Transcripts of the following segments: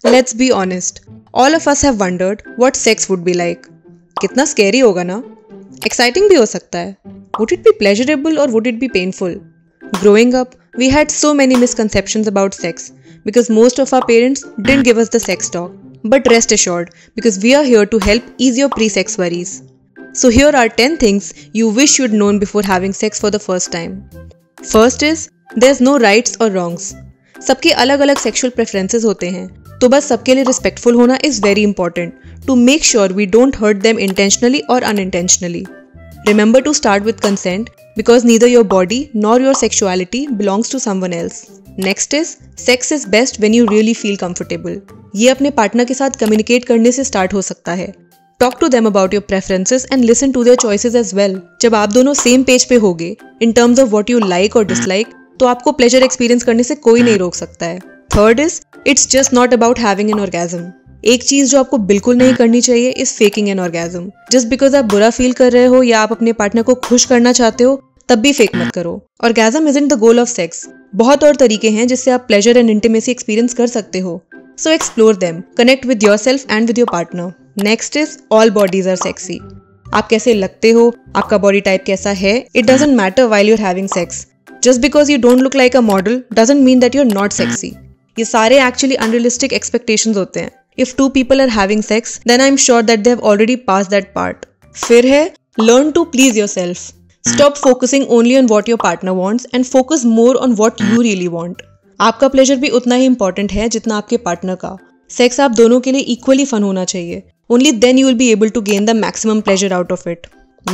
Let's be honest, all of us have wondered what sex would be like. कितना scary होगा ना? Exciting भी हो सकता है. Would it be pleasurable or would it be painful? Growing up, we had so many misconceptions about sex because most of our parents didn't give us the sex talk. But rest assured, because we are here to help ease your pre-sex worries. So here are 10 things you wish you'd known before having sex for the first time. First is, there's no rights or wrongs. सबके अलग अलग sexual preferences होते हैं, तो बस सबके लिए respectful होना is very important to make sure we don't hurt them intentionally or unintentionally. Remember to start with consent because neither your body nor your sexuality belongs to someone else. Next is, sex is best when you really feel comfortable. ये अपने partner के साथ communicate करने से start हो सकता है. Talk to them about your preferences and listen to their choices as well. जब आप दोनों सेम पेज पे होगे in terms of what you like or dislike, तो आपको प्लेजर एक्सपीरियंस करने से कोई नहीं रोक सकता है. Third is, it's just not about having an orgasm. एक चीज जो आपको बिल्कुल नहीं करनी चाहिए is faking an orgasm. Just because आप बुरा फील कर रहे हो या आप अपने पार्टनर को खुश करना चाहते हो, तब भी फेक मत करो. Orgasm isn't the goal of sex. बहुत और तरीके हैं जिससे आप प्लेजर एंड इंटीमेसी एक्सपीरियंस कर सकते हो. So explore them, connect with yourself and with your partner. Next is, all bodies are sexy. आप कैसे लगते हो, आपका बॉडी टाइप कैसा है, it doesn't matter while you are having sex. Just because you don't look like a model doesn't mean that you're not sexy. ये सारे actually unrealistic expectations होते हैं. If two people are having sex, then I'm sure that they have already passed that part. फिर है, learn to please yourself. Stop focusing only on what your partner wants and focus more on what you really want. आपका pleasure भी उतना ही important है जितना आपके partner का. Sex आप दोनों के लिए equally fun होना चाहिए. Only then you will be able to gain the maximum pleasure out of it.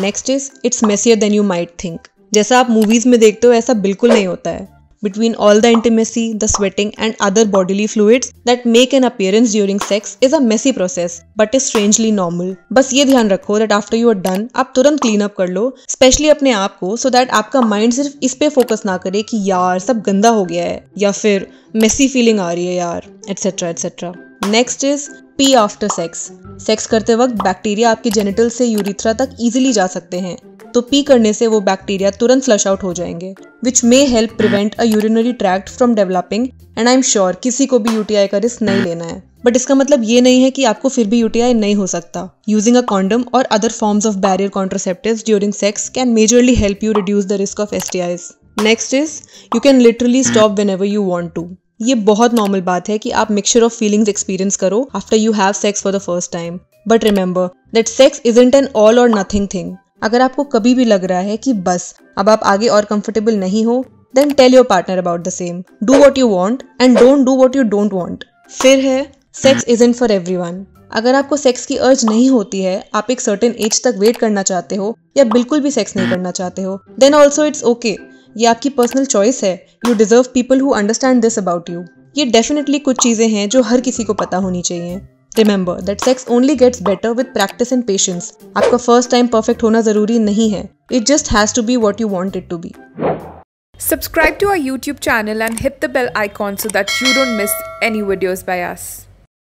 Next is, it's messier than you might think. जैसा आप मूवीज में देखते हो ऐसा बिल्कुल नहीं होता है. Between all the intimacy, the sweating and other bodily fluids that make an appearance during sex is a messy process but is strangely normal. बस ये ध्यान रखो that after you are done आप तुरंत क्लीन अप कर लो, specially अपने आप को, so that आपका माइंड सिर्फ इस पे फोकस ना करे कि यार सब गंदा हो गया है या फिर मेसी फीलिंग आ रही है यार, etcetera etcetera. Next is, P after sex. Sex करते वक्त बैक्टीरिया आपके जेनिटल से यूरिथ्रा तक इजीली जा सकते हैं, तो पी करने से वो बैक्टीरिया तुरंत फ्लश आउट हो जाएंगे, which may help prevent a urinary tract from developing. And I am sure किसी को भी यूटीआई का रिस्क नहीं लेना है. बट इसका मतलब ये नहीं है कि आपको फिर भी यूटीआई नहीं हो सकता. यूजिंग अ कॉन्डम और other forms of barrier contraceptives during sex can majorly help you reduce the risk of STIs. Next is, you can literally stop whenever you want to. ये बहुत नॉर्मल बात है कि आप मिक्सचर ऑफ फीलिंग्स एक्सपीरियंस करो after you have sex for the first time. But remember that sex isn't an all or nothing thing. अगर आपको कभी भी लग रहा है कि बस अब आप आगे और कंफर्टेबल नहीं हो, then tell your partner about the same. Do what you want and don't do what you don't want. फिर है, सेक्स इजंट फॉर एवरीवन. अगर आपको सेक्स की अर्ज नहीं होती है, आप एक सर्टेन एज तक वेट करना चाहते हो या बिल्कुल भी सेक्स नहीं करना चाहते हो, देन ऑल्सो इट्स ओके. ये आपकी पर्सनल चॉइस है. You deserve people who understand this about you. ये डेफिनेटली कुछ चीजें हैं जो हर किसी को पता होनी चाहिए. Remember that sex only gets better with practice and patience. आपका first time perfect होना जरूरी नहीं है. It just has to be what you want it to be. Subscribe to our YouTube channel and hit the bell icon so that you don't miss any videos by us.